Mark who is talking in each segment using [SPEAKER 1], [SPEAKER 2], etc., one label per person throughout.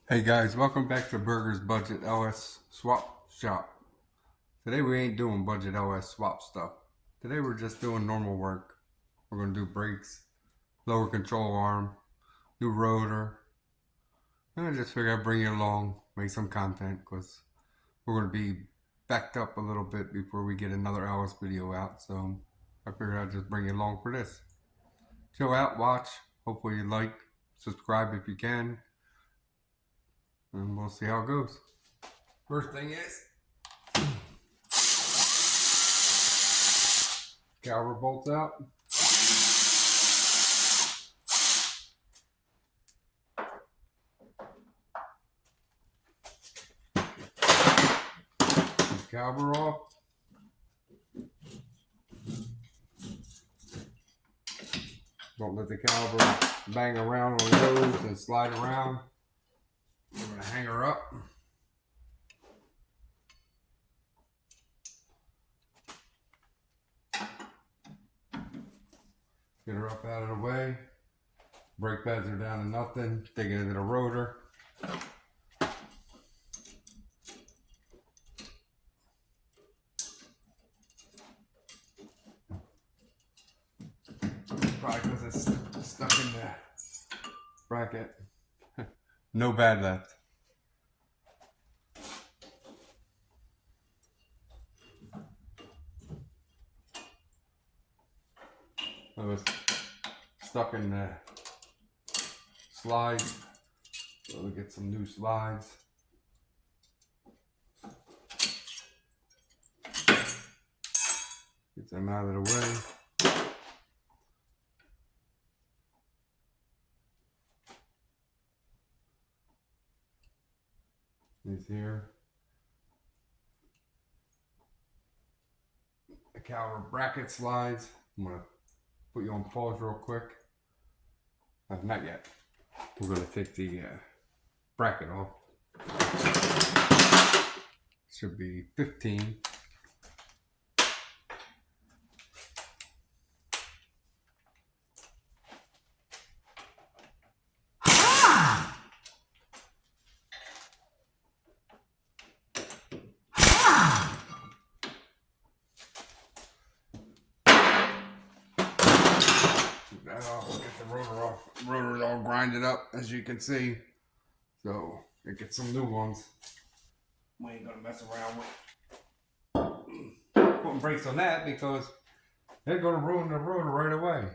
[SPEAKER 1] Hey guys, welcome back to Burger's Budget OS Swap Shop. Today we ain't doing Budget OS swap stuff. Today we're just doing normal work. We're gonna do brakes, lower control arm, new rotor. And I just figured I'd bring you along, make some content, because we're gonna be backed up a little bit before we get another OS video out. So I figured I'd just bring you along for this. Chill out, watch. Hopefully you like, subscribe if you can, and we'll see how it goes. First thing is caliper bolts out. Caliper off. Don't let the caliper bang around on the hose and slide around. I'm going to hang her up. Get her up out of the way. Brake pads are down to nothing. Dig it into the rotor. Probably because it's stuck in the bracket. No bad left. I was stuck in the slides. So we get some new slides. Get them out of the way. These here. The caliper bracket slides. I'm going to put you on pause real quick. Not yet. We're going to take the bracket off. Should be 15. Now we'll get the rotor off. Rotor's all grinded up, as you can see. So we get some new ones. We ain't gonna mess around with putting brakes on that because they're gonna ruin the rotor right away.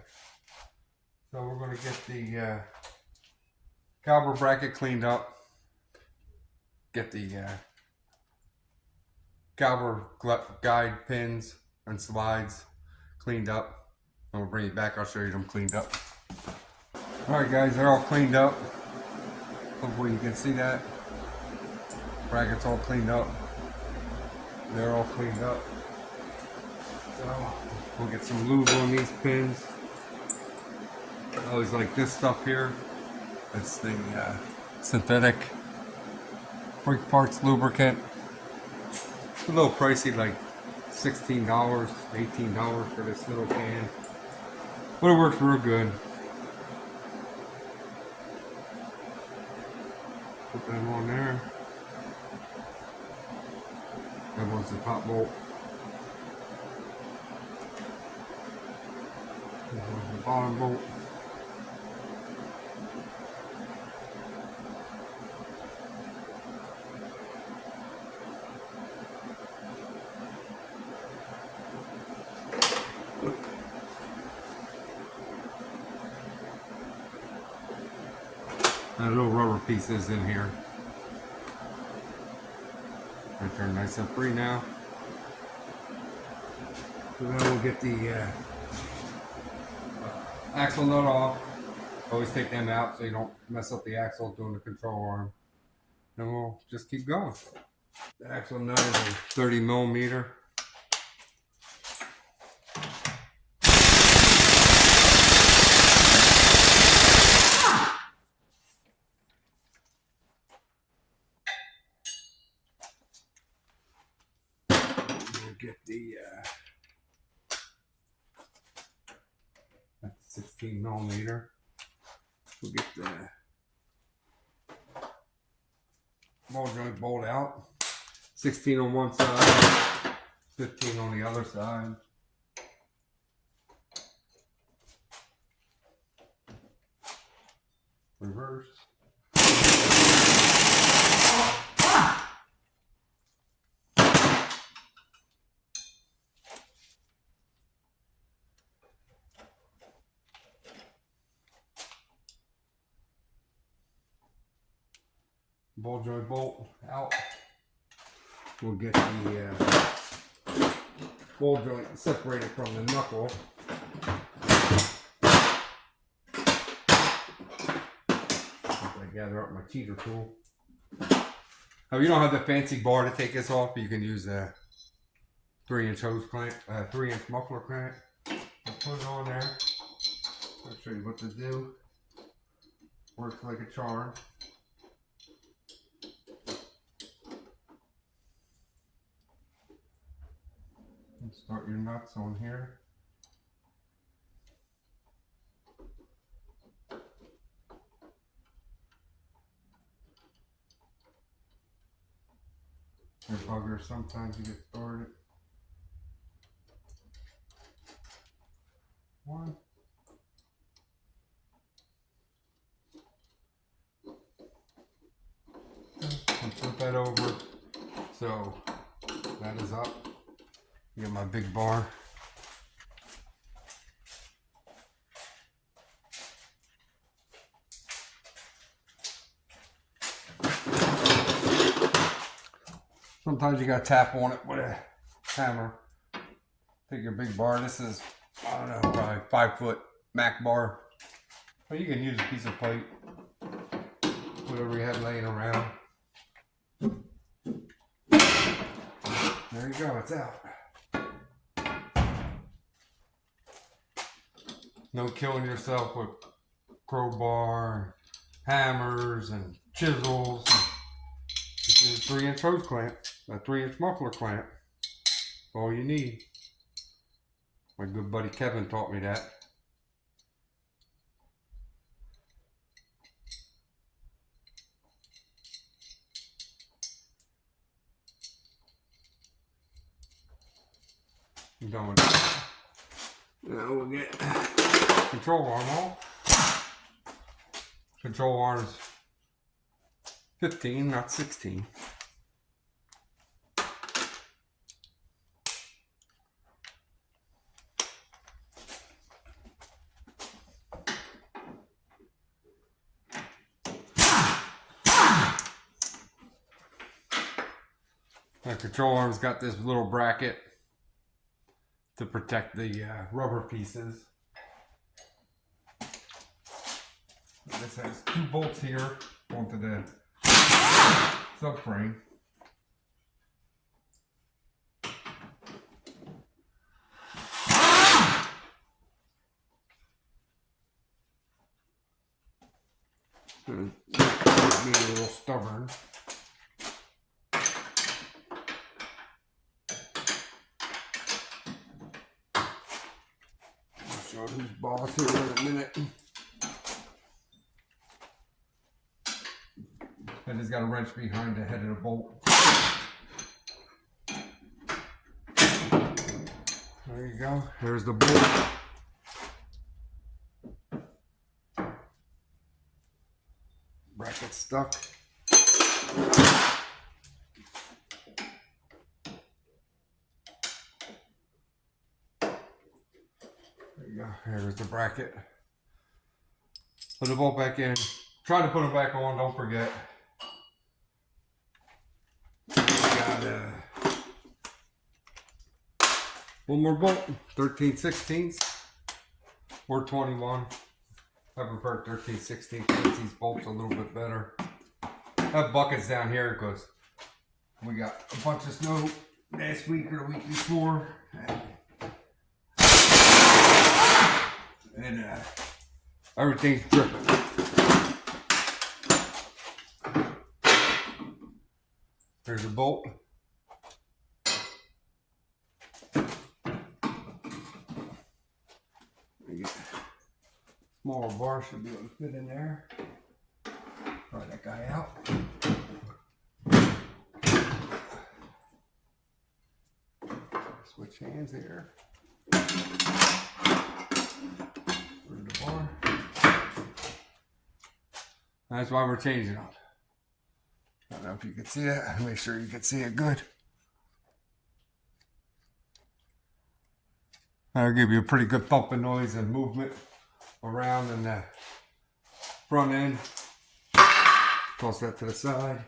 [SPEAKER 1] So we're gonna get the caliper bracket cleaned up. Get the caliper guide pins and slides cleaned up. I'm gonna bring it back. I'll show you them cleaned up. All right, guys, they're all cleaned up. Hopefully you can see that. Brackets all cleaned up. They're all cleaned up. So we'll get some lube on these pins. I always like this stuff here. It's the synthetic brake parts lubricant. It's a little pricey, like $16, $18 for this little can. But it works real good. Put them on there. That one's the top bolt. This one's the bottom bolt. That little rubber piece is in here. I turn nice and free now. So then we'll get the axle nut off. Always take them out so you don't mess up the axle doing the control arm. Then we'll just keep going. The axle nut is a 30 millimeter. We'll get the that's 16 millimeter. We'll get the ball joint bolt out. 16 on one side, 15 on the other side. Reverse. Ball joint bolt out. We'll get the ball joint separated from the knuckle. I gather up my cheater tool. If you don't have the fancy bar to take this off, you can use a 3-inch hose clamp, 3-inch muffler clamp. Just put it on there. I'll show you what to do. Works like a charm. And start your nuts on here. They're buggers, sometimes you get started. One. And flip that over. So that is up. Get my big bar. Sometimes you gotta tap on it with a hammer. Take your big bar. This is, I don't know, probably 5-foot Mac bar. But you can use a piece of plate. Whatever you have laying around. There you go, it's out. No killing yourself with crowbar, hammers, and chisels. This is a 3-inch hose clamp, a 3-inch muffler clamp. That's all you need. My good buddy Kevin taught me that. I'm done with that. Now we'll get control arm off. Control arm's 15, not 16. The control arm's got this little bracket to protect the rubber pieces. This has 2 bolts here onto the subframe. Being a little stubborn. I'll show who's boss here in a minute. And it's got a wrench behind the head of the bolt. There you go. There's the bolt. Bracket stuck. There you go. There's the bracket. Put the bolt back in. Try to put it back on, don't forget. Got one more bolt, 13/16 or 21. I prefer 13/16. These bolts a little bit better. I have buckets down here because we got a bunch of snow last week or the week before, and everything's dripping. There's a bolt. Smaller bar should be able to fit in there. Try that guy out. Switch hands here. Through the bar. That's why we're changing them. I don't know if you can see that. Make sure you can see it good. That'll give you a pretty good thumping noise and movement around in the front end. Toss that to the side.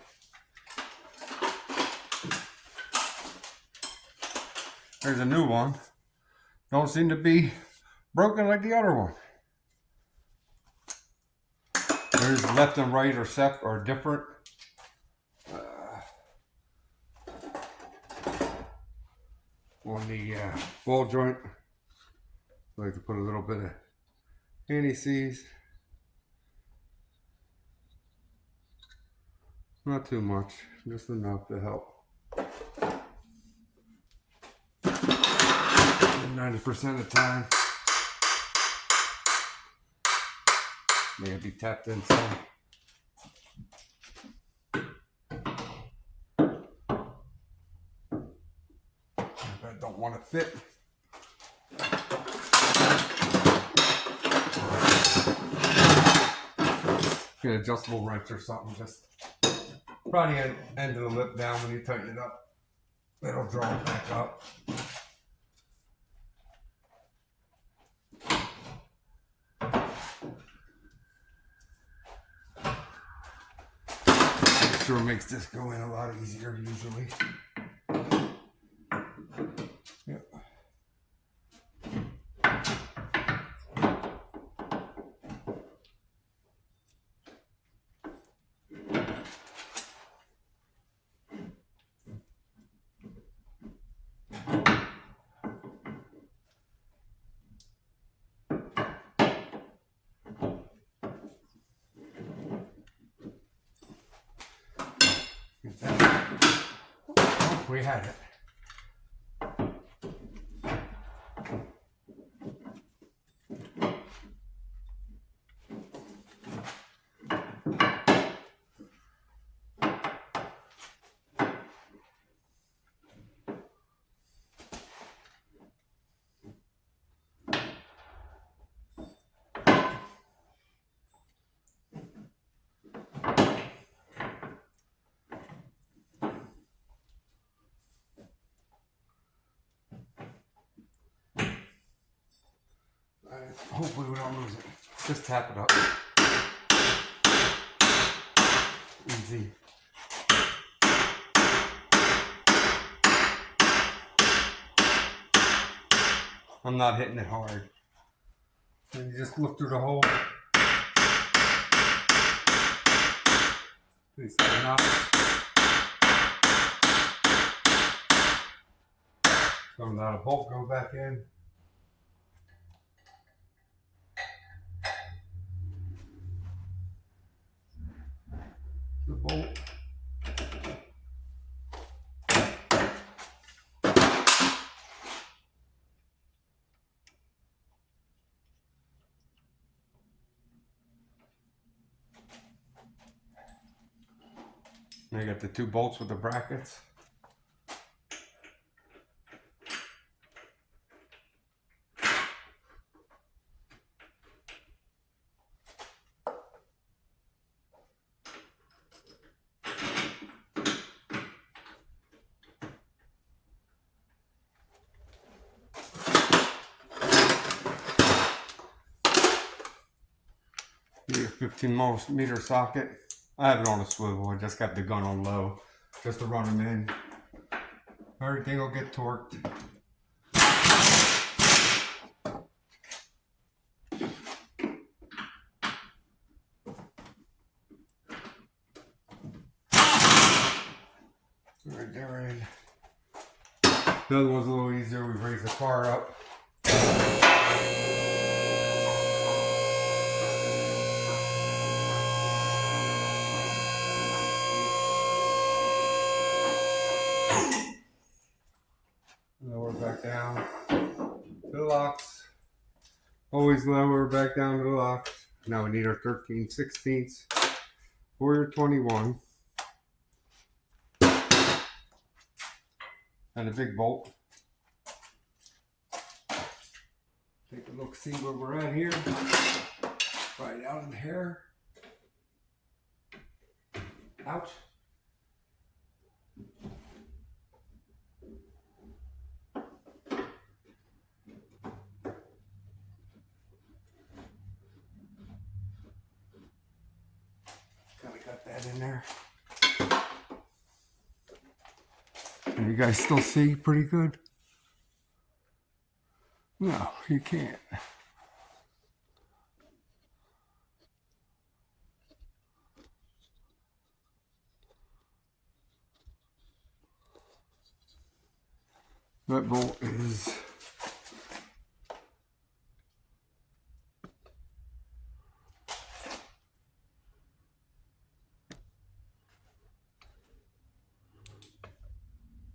[SPEAKER 1] There's a new one. Don't seem to be broken like the other one. There's left and right are different. On the ball joint, I like to put a little bit of anti-seize. Not too much, just enough to help. 90% of the time, may be tapped in some. If I don't want to fit. Get an adjustable wrench or something, just probably end of the lip down when you tighten it up. It'll draw it back up. Sure makes this go in a lot easier usually. Yep. We had it. Hopefully we don't lose it. Just tap it up. Easy. I'm not hitting it hard. And you just look through the hole. Please not. Some of that bolt go back in. The bolt. Now you got the two bolts with the brackets. Your 15mm socket. I have it on a swivel. I just got the gun on low just to run them in. Everything will get torqued. Alright, they're in. The other one's a little easier. We raise the car up. Lower back down to the locks. Always lower back down to the locks. Now we need our 13/16 or your 21. And a big bolt. Take a look, see where we're at here. Right out in the hair. Ouch. Kind of got that in there. Can you guys still see pretty good? No, you can't. That bolt is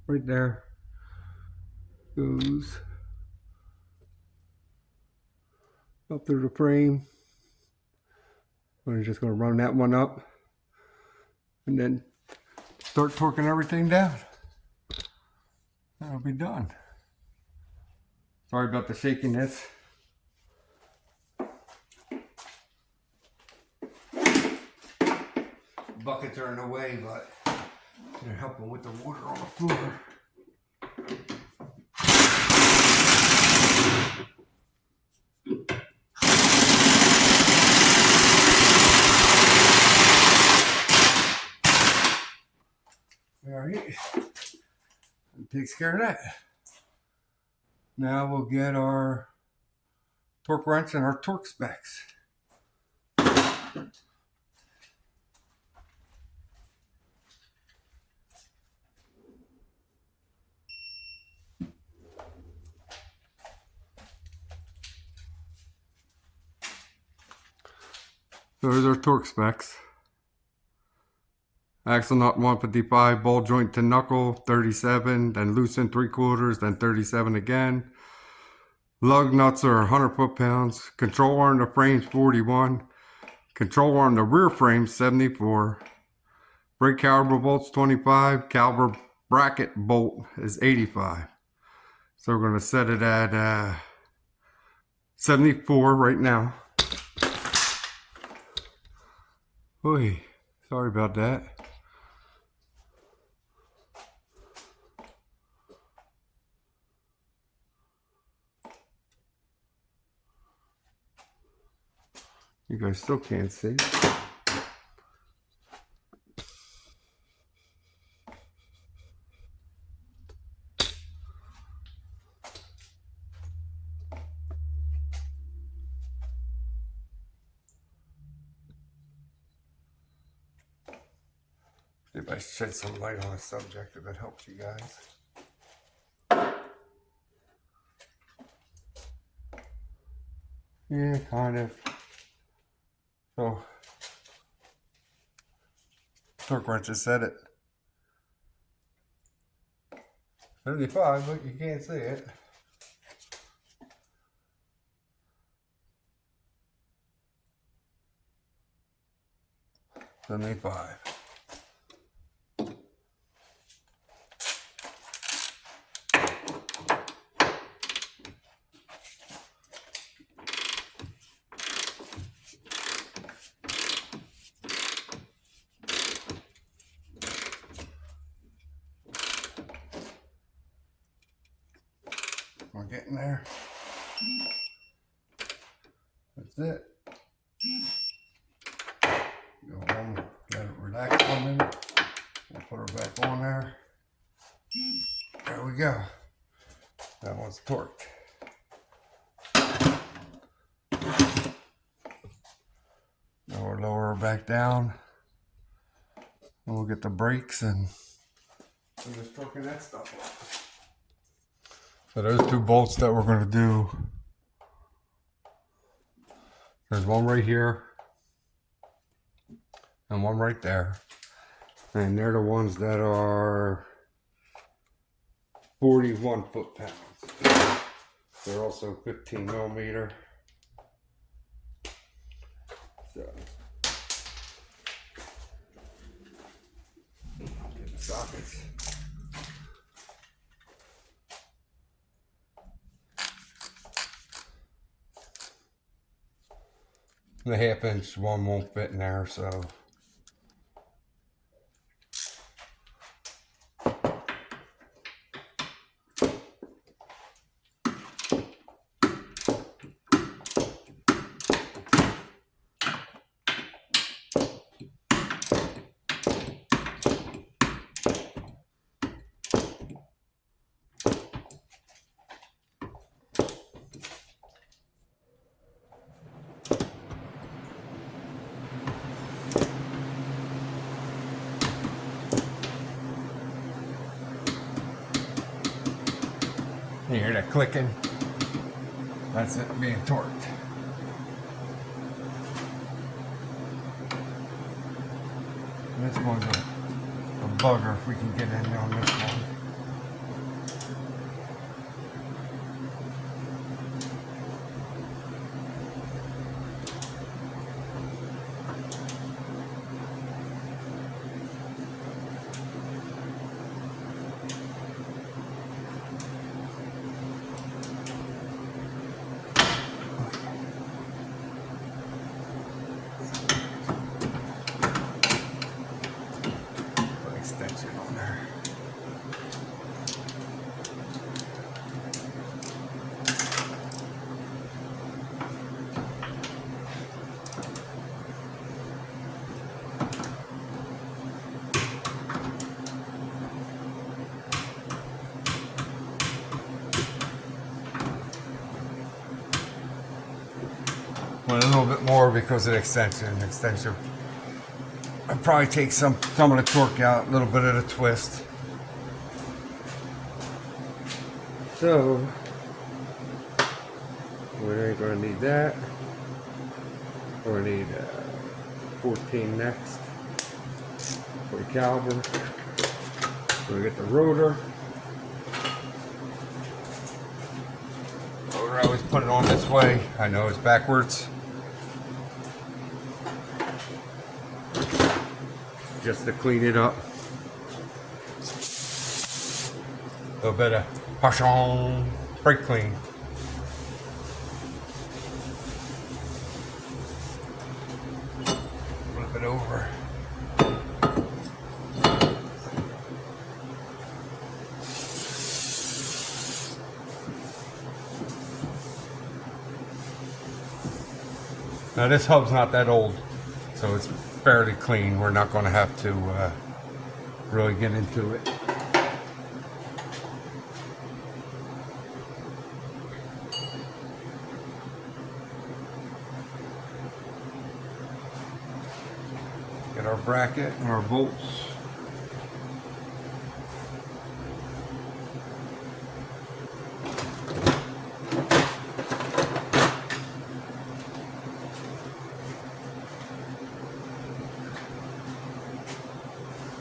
[SPEAKER 1] right there. Goes up through the frame. We're just going to run that one up and then start torquing everything down. That'll be done. Sorry about the shakiness. Buckets are in the way, but they're helping with the water on the floor. Alright, that takes care of that. Now we'll get our torque wrench and our torque specs. There's our torque specs. Axle nut 155, ball joint to knuckle 37, then loosen 3/4, then 37 again. Lug nuts are 100 foot-pounds. Control arm the frame's 41. Control arm the rear frame 74. Brake caliper bolt's 25. Caliper bracket bolt is 85. So we're going to set it at 74 right now. Oy, sorry about that. You guys still can't see. If I shed some light on the subject, if it helps you guys. Yeah, kind of. So, torque wrench just said it. 75, but you can't see it. $75. We're getting there. That's it. Go home, let it relax for a minute. We'll put her back on there. There we go. That one's torqued. Now we'll lower her back down. And we'll get the brakes and finish torquing that stuff up. So there's two bolts that we're going to do. There's one right here and one right there. And they're the ones that are 41 foot-pounds. They're also 15 millimeter. So, get the sockets. The 1/2 inch one won't fit in there, so. You hear that clicking? That's it being torqued. This one's a bugger if we can get in on this one. Extension on there. Went a little bit more because of the extension. I'll probably take some of the torque out, a little bit of the twist. So we ain't gonna need that. We're gonna need 14 next for the caliber. We're gonna get the rotor. I always put it on this way. I know it's backwards. Just to clean it up. A little bit of Hachon brake clean. Flip it over. Now this hub's not that old, so it's fairly clean. We're not going to have to really get into it. Get our bracket and our bolts.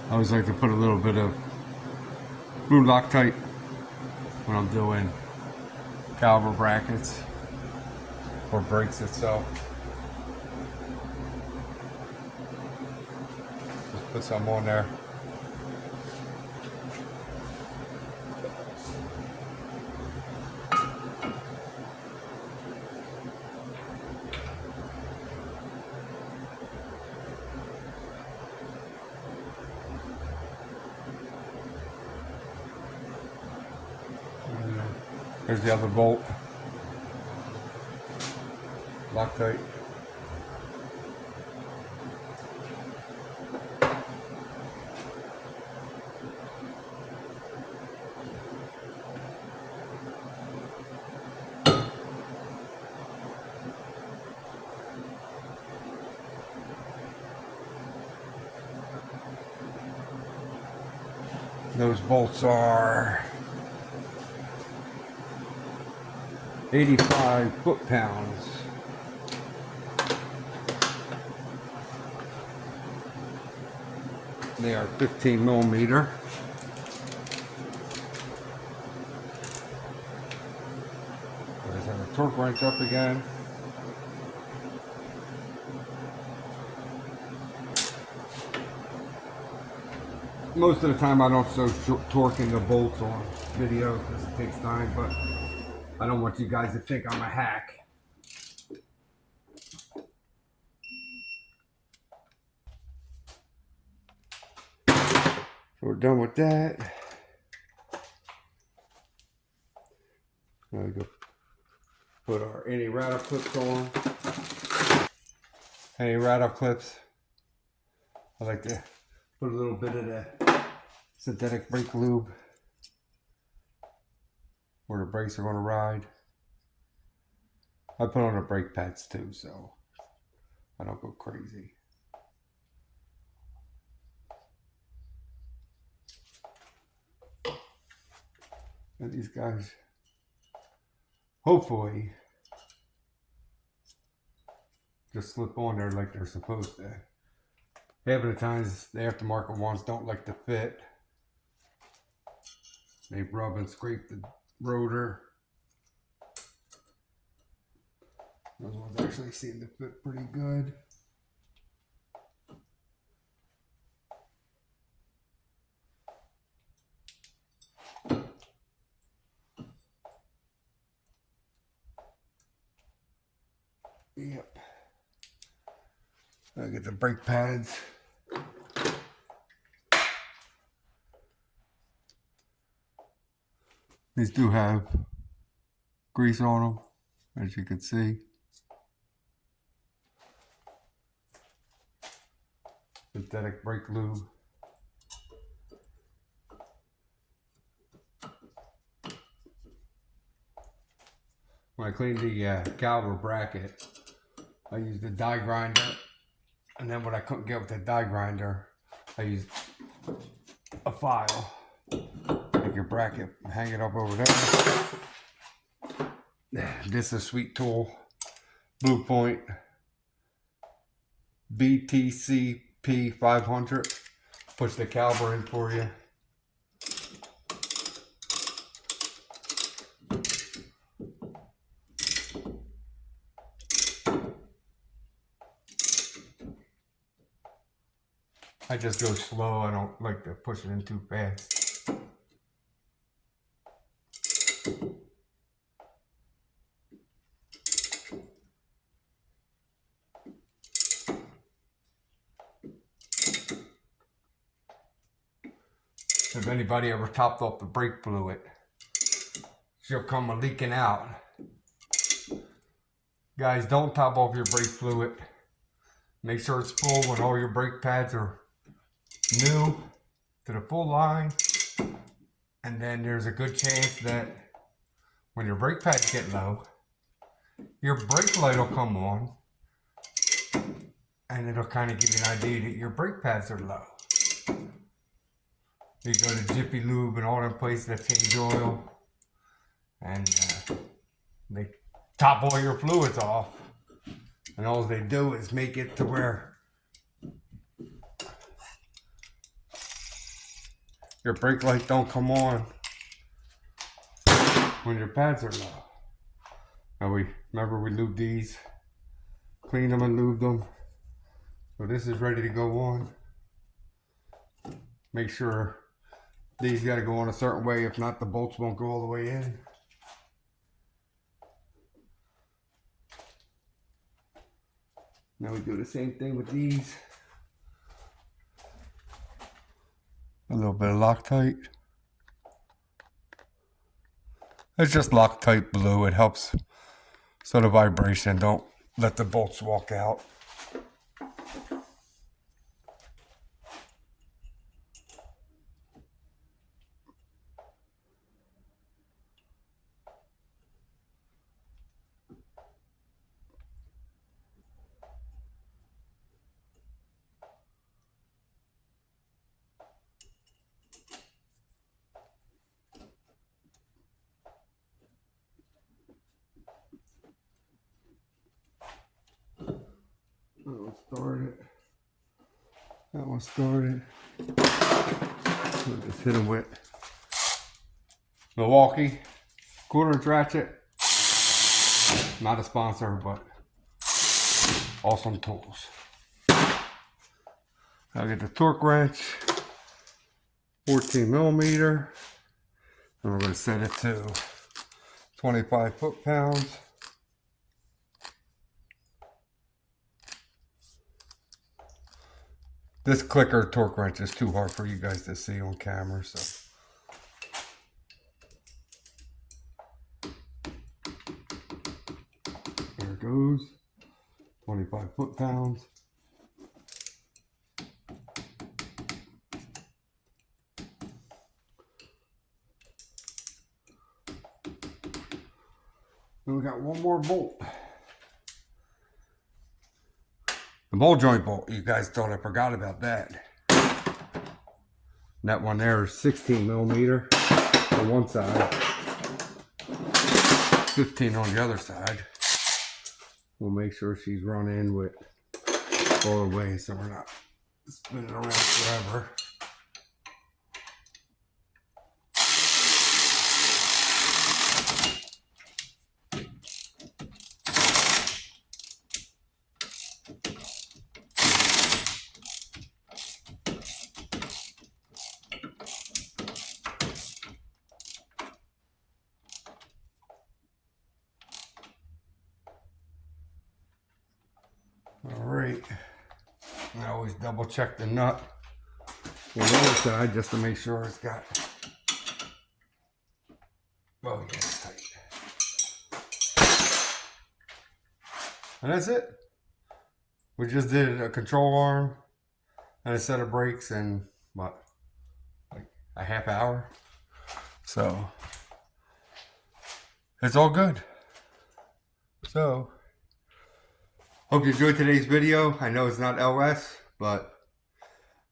[SPEAKER 1] I always like to put a little bit of blue Loctite when I'm doing caliber brackets or brakes itself. Just put some on there. Here's the other bolt. Loctite. Those bolts are 85 foot-pounds. They are 15 millimeter. There's our torque wrench up again. Most of the time I don't show torquing the bolts on video because it takes time, but I don't want you guys to think I'm a hack. So we're done with that. Now we go put our anti-rattle clips on. Anti-rattle clips. I like to put a little bit of the synthetic brake lube where the brakes are going to ride. I put on the brake pads too, so I don't go crazy. And these guys, hopefully, just slip on there like they're supposed to. Half of the times, the aftermarket ones don't like to fit. They rub and scrape the rotor. Those ones actually seem to fit pretty good. Yep. I get the brake pads. These do have grease on them, as you can see. Synthetic brake lube. When I cleaned the caliper bracket, I used the die grinder, and then when I couldn't get with the die grinder, I used a file. Take your bracket, hang it up over there. This is a sweet tool, Blue Point BTCP 500. Puts the caliper in for you. I just go slow. I don't like to push it in too fast. If anybody ever topped off the brake fluid, she'll come leaking out. Guys, don't top off your brake fluid. Make sure it's full when all your brake pads are new to the full line. And then there's a good chance that when your brake pads get low, your brake light will come on. And it'll kind of give you an idea that your brake pads are low. You go to Jiffy Lube and all them places that change oil. And they top all your fluids off. And all they do is make it to where your brake light don't come on when your pads are low. Now remember we lubed these, cleaned them and lubed them. So this is ready to go on. Make sure these got to go on a certain way. If not, the bolts won't go all the way in. Now we do the same thing with these. A little bit of Loctite. It's just Loctite blue. It helps so the vibration don't let the bolts walk out. That one started. That one started. We'll just hit them with Milwaukee 1/4 ratchet. Not a sponsor, but awesome tools. I'll get the torque wrench, 14 millimeter, and we're going to set it to 25 foot-pounds. This clicker torque wrench is too hard for you guys to see on camera, so. There it goes. 25 foot-pounds. And we got one more bolt. The ball joint bolt. You guys thought I forgot about that. That one there is 16 millimeter on one side, 15 on the other side. We'll make sure she's run in with all the way so we're not spinning around forever. Alright, I always double check the nut on the other side just to make sure it's got, oh yeah, it's tight. And that's it. We just did a control arm and a set of brakes in what, like a half hour. So it's all good. So hope you enjoyed today's video. I know it's not LS, but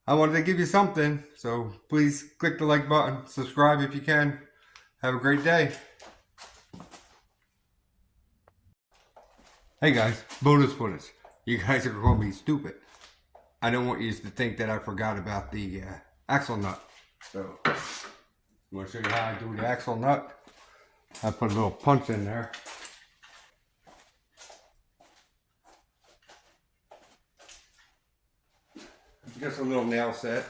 [SPEAKER 1] I wanted to give you something. So please click the like button, subscribe if you can. Have a great day. Hey guys, bonus footage. You guys are going to be stupid. I don't want you to think that I forgot about the axle nut. So I'm going to show you how I do the axle nut. I put a little punch in there. Just a little nail set.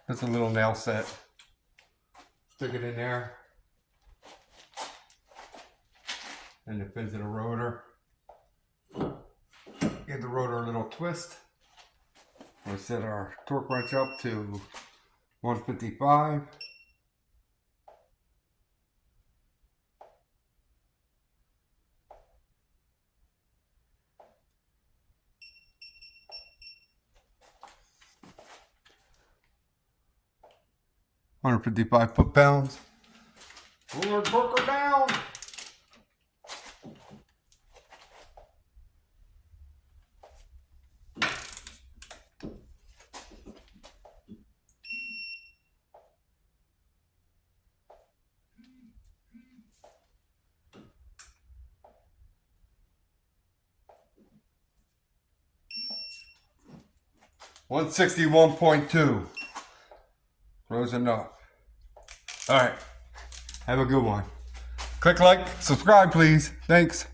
[SPEAKER 1] Just a little nail set. Stick it in there. And it pins in the rotor. Give the rotor a little twist. We'll set our torque wrench up to 155. $155 foot-pounds. We're gonna torque her down. $161.2. Close enough. All right. Have a good one. Click like, subscribe, please. Thanks.